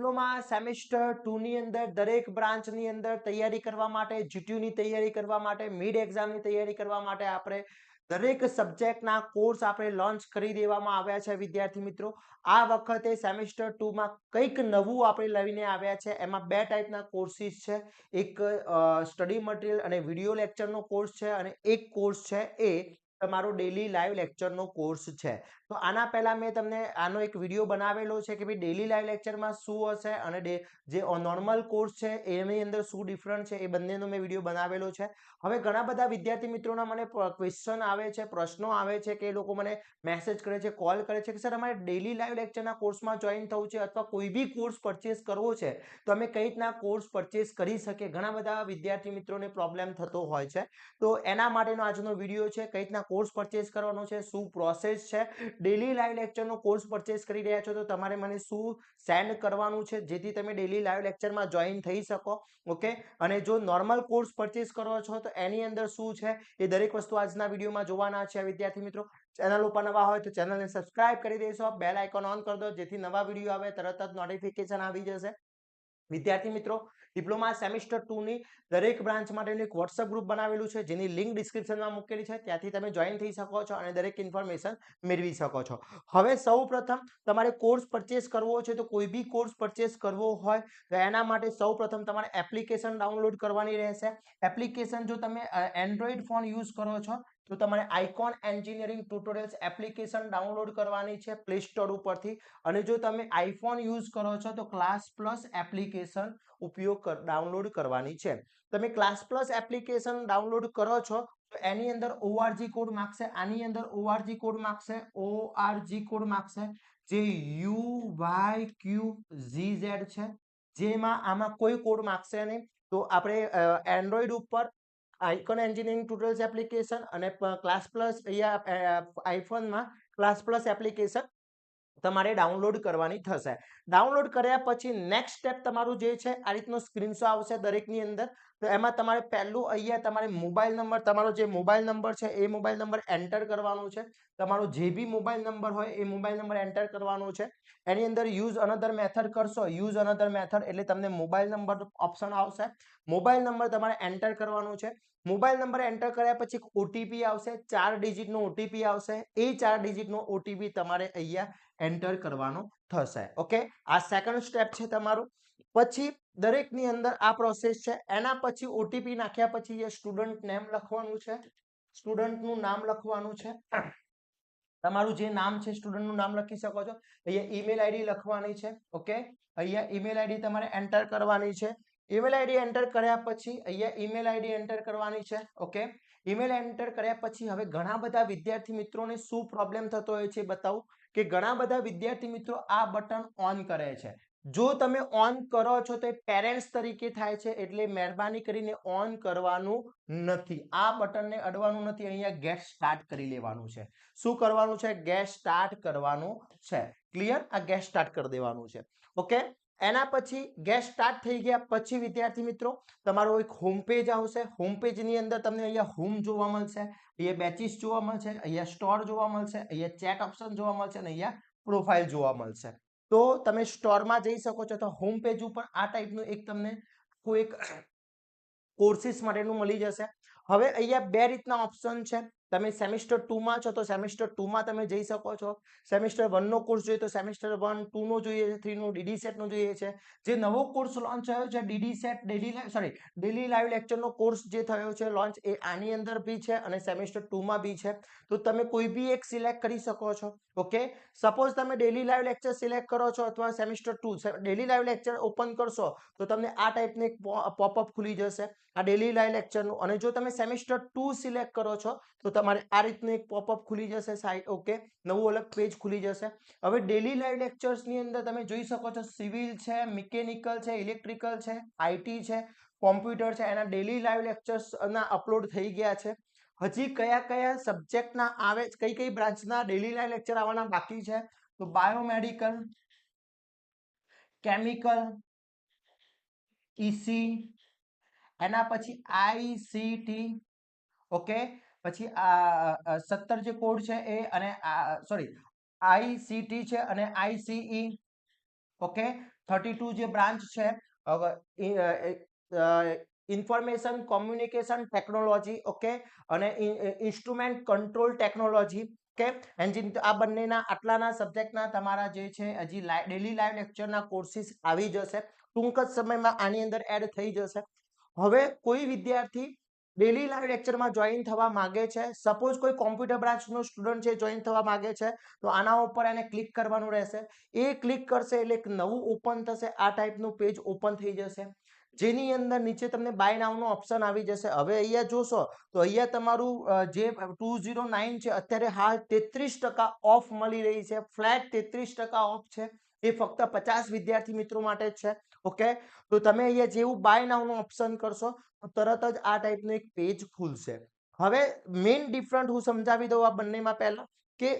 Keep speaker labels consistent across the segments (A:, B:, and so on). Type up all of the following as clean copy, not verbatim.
A: Diploma semester 2 ની અંદર દરેક બ્રાન્ચની અંદર તૈયારી કરવા માટે, જીટીયુ ની તૈયારી કરવા માટે, મિડ એક્ઝામની તૈયારી કરવા માટે આપણે દરેક સબ્જેક્ટના કોર્સ આપણે લોન્ચ કરી દેવામાં આવ્યા છે વિદ્યાર્થી મિત્રો. આ વખતે સેમેસ્ટર 2 માં કંઈક નવું આપણે લઈને આવ્યા છે. એમાં બે ટાઈપના કોર્સિસ છે. એક સ્ટડી મટીરિયલ અને વિડીયો લેક્ચરનો કોર્સ છે અને એક કોર્સ છે એ તમારો ડેલી લાઈવ લેક્ચરનો કોર્સ છે. તો આના પહેલા મેં તમને આનો એક વિડીયો બનાવેલો છે કે ભાઈ ડેલી લાઈવ લેક્ચરમાં શું હશે અને જે નોર્મલ કોર્સ છે એની અંદર શું ડિફરન્ટ છે એ બંનેનો મેં વિડીયો બનાવેલો છે. હવે ઘણા બધા વિદ્યાર્થી મિત્રોના મને ક્વેશ્ચન આવે છે, પ્રશ્નો આવે છે કે એ લોકો મને મેસેજ કરે છે, કોલ કરે છે કે સર અમારે ડેલી લાઈવ લેક્ચરના કોર્સમાં જોઈન થવું છે અથવા કોઈ બી કોર્સ પરચેસ કરવો છે તો અમે કઈ રીતના કોર્સ પરચેસ કરી શકીએ. ઘણા બધા વિદ્યાર્થી મિત્રોને પ્રોબ્લેમ થતો હોય છે. તો એના માટેનો આજનો વિડીયો છે, કઈ રીતના કોર્સ પરચેસ કરવાનો છે, શું પ્રોસેસ છે. ડેલી લાઈવ લેક્ચરનો કોર્સ પરચેસ કરી રહ્યા છો તો તમારે મને શું સેન્ડ કરવાનું છે જેથી તમે ડેલી લાઈવ લેક્ચરમાં જોઈન થઈ શકો. ઓકે, અને જો નોર્મલ કોર્સ પરચેસ કરો છો તો એની અંદર શું છે એ દરેક વસ્તુ આજના વિડીયોમાં જોવાના છે વિદ્યાર્થી મિત્રો. ચેનલ ઉપર નવા હોય તો ચેનલને સબસ્ક્રાઇબ કરી દેશો, બેલ આઇકોન ઓન કરી દો જેથી નવા વિડીયો આવે તરત જ નોટિફિકેશન આવી જશે. વિદ્યાર્થી મિત્રો, ડિપ્લોમા સેમેસ્ટર 2 ની દરેક બ્રાન્ચ માટેનું એક વોટ્સએપ ગ્રુપ બનાવેલું છે જેની લિંક ડિસ્ક્રિપ્શનમાં મૂકેલી છે. ત્યાંથી તમે જોઈન થઈ શકો છો અને દરેક ઇન્ફોર્મેશન મેળવી શકો છો. હવે સૌપ્રથમ તમારે કોર્સ પરચેસ કરવો છે તો કોઈ બી કોર્સ પરચેસ કરવો હોય તો એના માટે સૌપ્રથમ તમારે એપ્લિકેશન ડાઉનલોડ કરવાની રહેશે. એપ્લિકેશન જો તમે એન્ડ્રોઈડ ફોન યુઝ કરો છો તો તમારે icon engineering tutorials application download કરવાની છે પ્લે સ્ટોર ઉપરથી. અને જો તમે આઈફોન યુઝ કરો છો તો ક્લાસ પ્લસ એપ્લિકેશન ડાઉનલોડ કરવાની છે. તમે ક્લાસ પ્લસ એપ્લિકેશન ડાઉનલોડ કરો છો તો એની અંદર ઓઆરજી કોડ માંગશે. આની અંદર ઓઆરજી કોડ માંગશે, ઓઆરજી કોડ માંગશે જે UYQZZ છે. જેમાં આમાં કોઈ કોડ માંગશે નહીં. તો આપણે એન્ડ્રોઈડ ઉપર આઇકોન એન્જિનિયરિંગ ટ્યુટોરિયલ્સ એપ્લિકેશન અને ક્લાસ પ્લસ અહીંયા આઈફોનમાં ક્લાસ પ્લસ એપ્લિકેશન તમારે ડાઉનલોડ કરવાની થશે. ડાઉનલોડ કર્યા પછી નેક્સ્ટ સ્ટેપ તમારું જે છે આ રીતનો સ્ક્રીનશોટ આવશે દરેકની અંદર. તો એમાં તમારે પહેલું અહીંયા તમારે મોબાઈલ નંબર, તમારો જે મોબાઈલ નંબર છે એ મોબાઈલ નંબર એન્ટર કરવાનો છે. તમારો જે બી મોબાઈલ નંબર હોય એ મોબાઈલ નંબર એન્ટર કરવાનો છે. એની અંદર યુઝ અનધર મેથડ કરશો, યુઝ અનધર મેથડ એટલે તમને મોબાઈલ નંબર ઓપ્શન આવશે. મોબાઈલ નંબર તમારે એન્ટર કરવાનો છે. મોબાઈલ નંબર એન્ટર કર્યા પછી ઓટીપી આવશે, 4 ડિજિટનો ઓટીપી આવશે. એ 4 ડિજિટનો ઓટીપી તમારે અહીંયા એન્ટર કરવાનો થશે. ઓકે, આ સેકન્ડ સ્ટેપ છે તમારું. પછી દરેકની અંદર આ પ્રોસેસ છે. એના પછી ઓટીપી નાખ્યા પછી એ સ્ટુડન્ટ નેમ લખવાનું છે, સ્ટુડન્ટનું નામ લખવાનું છે. તમારું જે નામ છે સ્ટુડન્ટનું નામ લખી શકો છો. અહીંયા ઈમેલ આઈડી લખવાની છે. ઓકે, અહીંયા ઈમેલ આઈડી તમારે એન્ટર કરવાની છે. ઈમેલ આઈડી એન્ટર કર્યા પછી અહીંયા ઈમેલ આઈડી એન્ટર કરવાની છે. ઓકે, ઈમેલ એન્ટર કર્યા પછી હવે ઘણા બધા વિદ્યાર્થી મિત્રોને શું પ્રોબ્લેમ થતો હોય છે બતાવું કે ઘણા બધા વિદ્યાર્થી મિત્રો આ બટન ઓન કરે છે. જો તમે ઓન કરો છો તો એ પેરેન્ટ્સ તરીકે થાય છે એટલે મહેરબાની કરીને ઓન કરવાનું નથી. આ બટનને અડવાનું નથી. અહીંયા ગેટ સ્ટાર્ટ કરી લેવાનું છે. શું કરવાનું છે? ગેટ સ્ટાર્ટ કરવાનું છે. ક્લિયર? આ ગેટ સ્ટાર્ટ કરી દેવાનું છે. ઓકે, એના પછી ગેટ સ્ટાર્ટ થઈ ગયા પછી વિદ્યાર્થી મિત્રો તમારો એક હોમ પેજ આવશે. હોમ પેજ ની અંદર તમને અહીંયા હોમ જોવા મળશે, અહીંયા બેચીસ જોવા મળશે, અહીંયા સ્ટોર જોવા મળશે, અહીંયા ચેટ ઓપ્શન જોવા મળશે અને અહીંયા પ્રોફાઇલ જોવા મળશે. તો તમે સ્ટોરમાં જઈ શકો છો. તો હોમ પેજ ઉપર આ ટાઈપનું એક તમને કોઈ એક કોર્સિસ માટેનું મળી જશે. હવે અહીંયા બે રીતના ઓપ્શન છે. તમે સેમેસ્ટર 2 માં છો તો સેમેસ્ટર 2 માં તમે જઈ શકો છો. સેમેસ્ટર 1 નો કોર્સ જોઈએ તો સેમેસ્ટર 1, 2 નો જોઈએ છે, 3 નો ડીડી સેટ નો જોઈએ છે. જે નવો કોર્સ લોન્ચ થયો છે ડીડી સેટ ડેલી લાઈવ લેક્ચરનો કોર્સ જે થયો છે લોન્ચ એ આની અંદર બી છે અને સેમેસ્ટર 2 માં બી છે. તો તમે કોઈ બી એક સિલેક્ટ કરી શકો છો. ઓકે, સપોઝ તમે ડેલી લાઈવ લેક્ચર સિલેક્ટ કરો છો અથવા semester 2 daily live lecture open કરશો તો તમને આ ટાઈપનું એક પોપઅપ ખુલી જશે આ ડેલી લાઈવ લેક્ચરનું. અને જો તમે સેમેસ્ટર 2 સિલેક્ટ કરો છો તો તમારે આ રીતનું એક પોપઅપ ખુલી જશે સાઈડ. ઓકે, નવું અલગ પેજ ખુલી જશે. હવે ડેલી લાઈવ લેક્ચર્સની અંદર તમે જોઈ શકો છો સિવિલ છે, મિકેનિકલ છે, ઇલેક્ટ્રિકલ છે, આઈટી છે, કોમ્પ્યુટર છે. એના ડેલી લાઈવ લેક્ચર્સ ના અપલોડ થઈ ગયા છે. હજી કયા કયા સબ્જેક્ટના આવે, કઈ કઈ બ્રાન્ચના ડેલી લાઈવ લેક્ચર આવવાના બાકી છે તો બાયોમેડિકલ, કેમિકલ, ઈસી, એના પછી આઈસીટી. ઓકે, પછી આ 17 જે કોડ છે એ અને સોરી આઈસીટી છે અને આઈસીઈ. ઓકે, 32 જે બ્રાન્ચ છે ઇન્ફોર્મેશન કોમ્યુનિકેશન ટેકનોલોજી, ઓકે, અને instrument control technology, okay, engine. આ બંનેના આટલાના સબ્જેક્ટના તમારા જે છે હજી ડેલી લાઈવ લેક્ચરના કોર્સિસ આવી જશે ટૂંક જ સમયમાં, આની અંદર એડ થઈ જશે. હવે કોઈ વિદ્યાર્થી ડેલી લાઈવ લેક્ચરમાં જોઈન થવા માંગે છે, સપોઝ કોઈ કોમ્પ્યુટર બ્રાન્ચનો સ્ટુડન્ટ છે જોઈન થવા માંગે છે, તો આના ઉપર એને ક્લિક કરવાનું રહેશે. એ ક્લિક કરશે એટલે એક નવું ઓપન થશે, આ ટાઈપનું પેજ ઓપન થઈ જશે, જેની અંદર નીચે તમને બાય નાઉનો ઓપ્શન આવી જશે. હવે અહીંયા જોશો તો અહીંયા તમારું જે 209 છે અત્યારે હાલ 33% ઓફ મળી રહી છે, ફ્લેટ 33% ઓફ છે. એ ફક્ત 50 વિદ્યાર્થી મિત્રો માટે જ છે, ઓકે. તો તમે અહીંયા જેવું બાય નાઉનો ઓપ્શન કરશો તો તરત જ આ ટાઈપનું એક પેજ ખુલશે. હવે મેઇન ડિફરન્ટ હું સમજાવી દઉં આ બંનેમાં પહેલા કે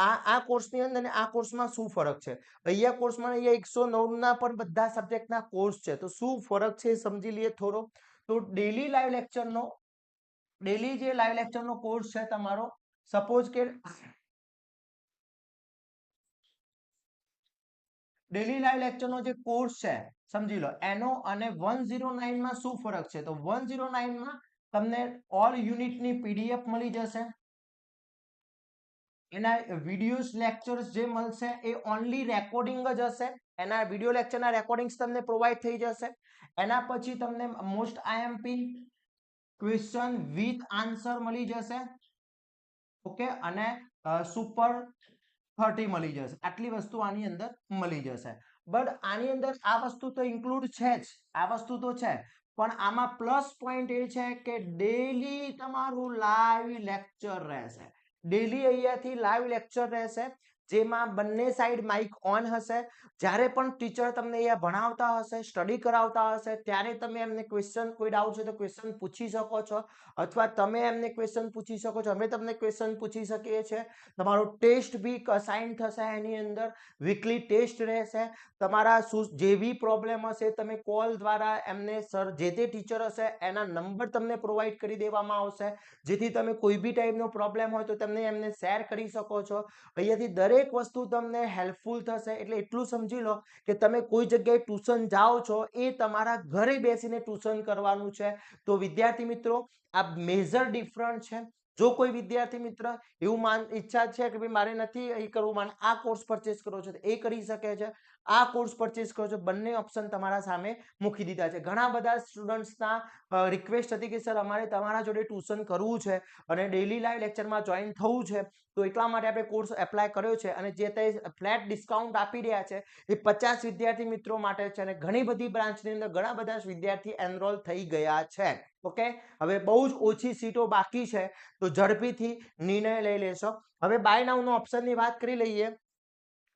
A: આ કોર્સની અંદર અને આ કોર્સમાં શું ફરક છે. અહીંયા કોર્સમાં અહીંયા 109 ના પણ બધા સબ્જેક્ટના કોર્સ છે, તો શું ફરક છે એ સમજી લઈએ થોડો. તો ડેલી જે લાઈવ લેક્ચરનો કોર્સ છે તમારો, સપોઝ કે ડેલી લાઈવ લેક્ચરનો જે કોર્સ છે સમજી લો એનો અને 109 માં શું ફરક છે. તો 109 માં તમને ઓલ યુનિટની પીડીએફ મળી જશે, એના વિડિયોઝ લેક્ચર્સ જે મળશે એ ઓનલી રેકોર્ડિંગ જ હશે, એના વિડિયો લેક્ચરના રેકોર્ડિંગ્સ તમને પ્રોવાઈડ થઈ જશે. એના પછી તમને most IMP question with answer મળી જશે, ઓકે, અને સુપર 30 મળી જશે. આટલી વસ્તુ આની અંદર મળી જશે. બટ આની અંદર આ વસ્તુ તો ઇન્ક્લુડ છે જ, આ વસ્તુ તો છે, પણ આમાં પ્લસ પોઈન્ટ એ છે કે ડેલી તમારું લાઈવ લેક્ચર રહેશે. ડેલી અહીંયાથી લાઈવ લેક્ચર રહેશે, જેમાં બંને સાઈડ માઇક ઓન હશે. જ્યારે પણ ટીચર તમને અહીંયા ભણાવતા હશે, સ્ટડી કરાવતા હશે, ત્યારે તમે એમને ક્વેશ્ચન, કોઈ ડાઉટ છે તો ક્વેશ્ચન પૂછી શકો છો, અથવા તમે એમને ક્વેશ્ચન પૂછી શકો છો, અમે તમને ક્વેશ્ચન પૂછી શકીએ છીએ. તમારો ટેસ્ટ બી અસાઇન થશે, એની અંદર વીકલી ટેસ્ટ રહેશે. તમારા જે બી પ્રોબ્લેમ હશે તમે કોલ દ્વારા એમને સર જે તે ટીચર હશે એના નંબર તમને પ્રોવાઈડ કરી દેવામાં આવશે, જેથી તમે કોઈ બી ટાઈપનો પ્રોબ્લેમ હોય તો તમને એમને શેર કરી શકો છો. અહીંયાથી દરેક વસ્તુ તમને હેલ્પફુલ થશે. એટલે એટલું સમજી લો કે તમે કોઈ જગ્યાએ ટ્યુશન જાઓ છો એ તમારા ઘરે બેસીને ટ્યુશન કરવાનું છે. તો વિદ્યાર્થી મિત્રો આ મેજર ડિફરન્ટ છે. જો કોઈ વિદ્યાર્થી મિત્ર એવું ઈચ્છા છે કે ભાઈ મારે નથી એ કરવું, મારે આ કોર્સ પરચેસ કરવો છે, એ કરી શકે છે. આ કોર્સ પરચેસ કરો છો, બંને ઓપ્શન તમારા સામે મૂકી દીધા છે. ઘણા બધા સ્ટુડન્ટ્સના રિક્વેસ્ટ હતી કે સર અમારે તમારા જોડે ટ્યુશન કરવું છે અને ડેલી લાઈવ લેક્ચરમાં જોઈન થવું છે, તો એટલા માટે આપણે કોર્સ એપ્લાય કર્યો છે અને જે તે ફ્લેટ ડિસ્કાઉન્ટ આપી રહ્યા છે એ 50 વિદ્યાર્થી મિત્રો માટે છે અને ઘણી બધી બ્રાન્ચની અંદર ઘણા બધા વિદ્યાર્થી એનરોલ થઈ ગયા છે, ઓકે. હવે બહુ જ ઓછી સીટો બાકી છે, તો ઝડપીથી નિર્ણય લઈ લેશો. હવે બાય નાઉનો ઓપ્શનની વાત કરી લઈએ.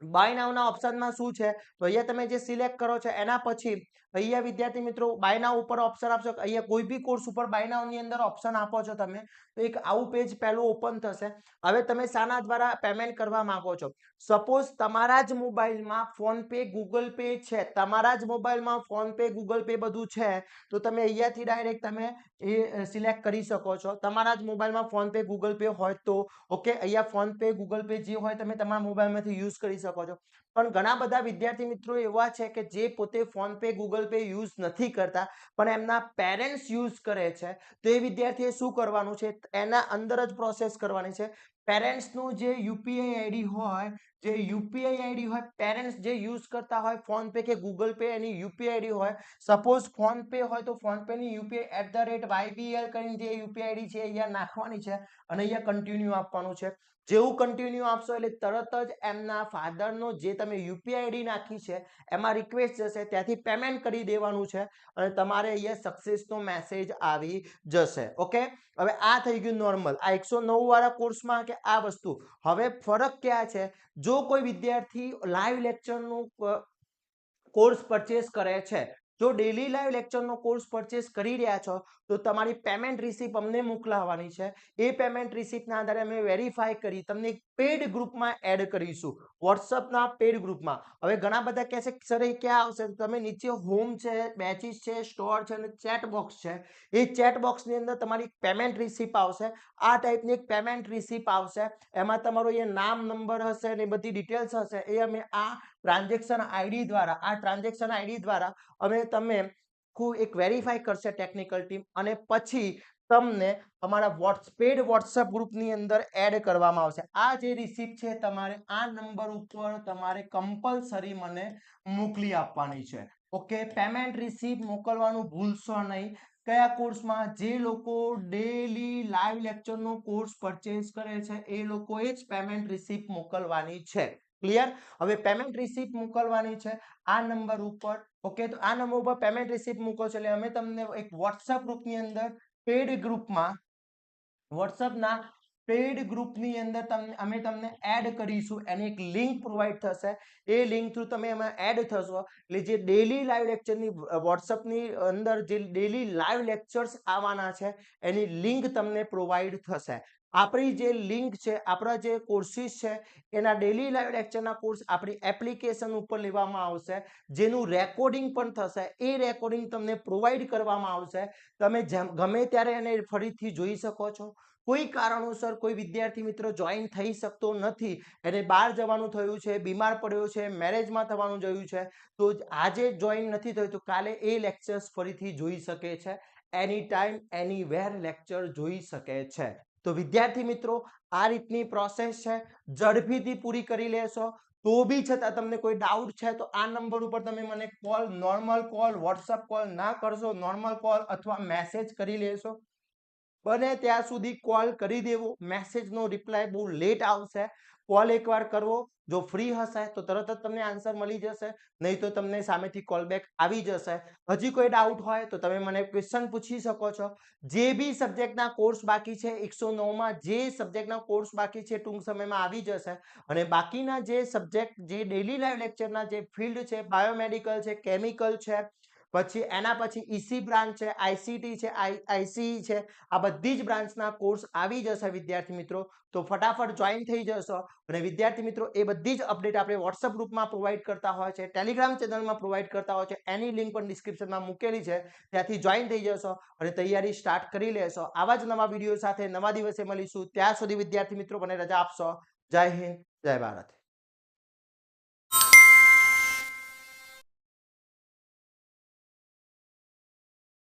A: બાય નાઉના ઓપ્શનમાં શું છે, તો અહીંયા તમે જે સિલેક્ટ કરો છો એના પછી અહીંયા વિદ્યાર્થી મિત્રો બાય નાઉ ઉપર ઓપ્શન આપશો. અહીંયા કોઈ બી કોર્સ ઉપર બાય નાઉની અંદર ઓપ્શન આપો છો તમે, તો એક આવું પેજ પહેલું ઓપન થશે. હવે તમે શાના દ્વારા પેમેન્ટ કરવા માંગો છો. સપોઝ તમારા જ મોબાઈલમાં ફોન પે, ગૂગલ પે છે, તમારા જ મોબાઈલમાં ફોન પે, ગૂગલ પે બધું છે, તો તમે અહીંયાથી ડાયરેક્ટ તમે એ સિલેક્ટ કરી શકો છો. તમારા જ મોબાઈલમાં ફોન પે, ગૂગલ પે હોય તો ઓકે, અહીંયા ફોન પે, ગૂગલ પે જે હોય તમે તમારા મોબાઈલમાંથી યુઝ કરી શકો છો. પણ ઘણા બધા વિદ્યાર્થી મિત્રો એવા છે કે જે પોતે phone pay, Google pay use નથી કરતા, પણ એમના પેરેન્ટ્સ યુઝ કરે છે, તો એ વિદ્યાર્થીએ શું કરવાનું છે, એના અંદર જ પ્રોસેસ કરવાની છે. પેરેન્ટ્સનું જે યુપીઆઈ આઈડી હોય, પેરેન્ટ્સ જે યુઝ કરતા હોય ફોન પે કે ગૂગલ પે, એની યુપીઆઈ આઈડી હોય. સપોઝ ફોન પે હોય તો ફોન પે ની યુપીઆઈ @YBL કરીને જે યુપીઆઈ આઈડી છે અહીંયા નાખવાની છે અને અહીંયા કન્ટિન્યુ આપવાનું છે. જેવું કન્ટિન્યુ આપશો એટલે તરત જ એમના ફાધરનો જે તમે યુપીઆઈ આઈડી નાખી છે એમાં રિક્વેસ્ટ જશે, ત્યાંથી પેમેન્ટ કરી દેવાનું છે અને તમારે અહીંયા સક્સેસનો મેસેજ આવી જશે, ઓકે. હવે આ થઈ ગયું નોર્મલ, આ 109 વાળા કોર્સમાં કે આ વસ્તુ. હવે ફરક ક્યાં છે, જો કોઈ વિદ્યાર્થી લાઈવ લેક્ચરનું કોર્સ પરચેસ કરે છે, જો ડેલી લાઈવ લેક્ચરનો કોર્સ પરચેસ કરી રહ્યા છો તો તમારી પેમેન્ટ રિસીપ્ટ અમને મોકલાવવાની છે. એ પેમેન્ટ રિસીપ્ટના આધારે અમે વેરીફાઈ કરી તમને એક પેડ ગ્રુપમાં એડ કરીશું, વોટ્સઅપના પેડ ગ્રુપમાં. હવે ઘણા બધા કહેશે સર એ ક્યાં આવશે, તમે નીચે હોમ છે, બેચીસ છે, સ્ટોર છે અને ચેટ બોક્સ છે, એ ચેટ બોક્સની અંદર તમારી પેમેન્ટ રિસીપ્ટ આવશે. આ ટાઈપની એક પેમેન્ટ રિસીપ્ટ આવશે, એમાં તમારો એ નામ, નંબર હશે અને બધી ડિટેલ્સ હશે, એ અમે આ ટ્રાન્ઝેક્શન આઈડી દ્વારા આ ટ્રાન્ઝેક્શન આઈડી દ્વારા અમે તમે એક વેરીફાઈ કરશે ટેકનિકલ ટીમ અને પછી તમને તમારા પેડ વોટ્સઅપ ગ્રુપની અંદર એડ કરવામાં આવશે. આ જે રિસિપ્ટ છે તમારે આ નંબર ઉપર તમારે કમ્પલસરી મને મોકલી આપવાની છે. ઓકે, પેમેન્ટ રિસિપ્ટ મોકલવાનું ભૂલશો નહીં. કયા કોર્સમાં? જે લોકો ડેલી લાઈવ લેક્ચરનો કોર્સ પરચેઝ કરે છે એ લોકોએ જ પેમેન્ટ રિસિપ્ટ મોકલવાની છે. ક્લિયર? હવે પેમેન્ટ રિસિપ્ટ મોકલવાની છે આ નંબર ઉપર. ઓકે, તો આ નંબર ઉપર પેમેન્ટ રિસિપ્ટ મૂકો છો એટલે અમે તમને એક વોટ્સઅપ ગ્રુપની અંદર પેડ ગ્રુપમાં વોટ્સઅપના પેડ ગ્રુપની અંદર અમે તમને એડ કરીશું. એની એક લિંક પ્રોવાઈડ થશે. એ લિંક થ્રુ તમે એમાં એડ થશો એટલે જે ડેલી લાઈવ લેક્ચરની વોટ્સઅપની અંદર જે ડેલી લાઈવ લેક્ચર્સ આવવાના છે એની લિંક તમને પ્રોવાઈડ થશે. આપણી જે લિંક છે, આપણા જે કોર્સિસ છે એના ડેલી લાઈવ લેક્ચરના કોર્સ આપણી એપ્લિકેશન ઉપર લેવામાં આવશે, જેનું રેકોર્ડિંગ પણ થશે. એ રેકોર્ડિંગ તમને પ્રોવાઈડ કરવામાં આવશે. તમે ગમે ત્યારે એને ફરીથી જોઈ શકો છો. કોઈ કારણોસર કોઈ વિદ્યાર્થી મિત્ર જોઈન થઈ શકતો નથી, એને બહાર જવાનું થયું છે, બીમાર પડ્યો છે, મેરેજમાં થવાનું જોયું છે, તો આજે જોઈન નથી થયું તો કાલે એ લેક્ચર્સ ફરીથી જોઈ શકે છે. એની ટાઈમ એનીવેર લેક્ચર જોઈ શકે છે. તો વિદ્યાર્થી મિત્રો આ રીતની પ્રોસેસ છે, ઝડપીથી પૂરી કરી લેશો. તો બી છતાં તમને કોઈ ડાઉટ છે તો આ નંબર ઉપર તમે મને call, normal call, WhatsApp call ના કરશો, નોર્મલ કોલ અથવા મેસેજ કરી લેશો. બને ત્યાં સુધી કોલ કરી દેવો. મેસેજનો રિપ્લાય બહુ લેટ આવશે. કોલ એકવાર કરવો. જો ફ્રી હશે તો તરત જ તમને આન્સર મળી જશે, નહીં તો તમને સામેથી કોલ બેક આવી જશે. હજી કોઈ ડાઉટ હોય તો તમે મને ક્વેશ્ચન પૂછી શકો છો. જે બી સબ્જેક્ટના કોર્સ બાકી છે 109માં જે સબ્જેક્ટના કોર્સ બાકી છે ટૂંક સમયમાં આવી જશે. અને બાકીના જે સબ્જેક્ટ જે ડેલી લાઈવ લેક્ચરના જે ફિલ્ડ છે, બાયોમેડિકલ છે, કેમિકલ છે, પછી એના પછી ઈસી બ્રાન્ચ છે, આઈસીટી છે, આઈસીઈ છે, આ બધી જ બ્રાન્ચના કોર્સ આવી જશે વિદ્યાર્થી મિત્રો. તો ફટાફટ જોઈન થઈ જશો. અને વિદ્યાર્થી મિત્રો એ બધી જ અપડેટ આપણે વોટ્સઅપ ગ્રુપમાં પ્રોવાઈડ કરતા હોય છે, ટેલિગ્રામ ચેનલમાં પ્રોવાઈડ કરતા હોય છે. એની લિંક પણ ડિસ્ક્રિપ્શનમાં મૂકેલી છે, ત્યાંથી જોઈન થઈ જશો અને તૈયારી સ્ટાર્ટ કરી લેશો. આવા જ નવા વિડીયો સાથે નવા દિવસે મળીશું. ત્યાં સુધી વિદ્યાર્થી મિત્રો મને રજા આપશો. જય હિન્દ, જય ભારત.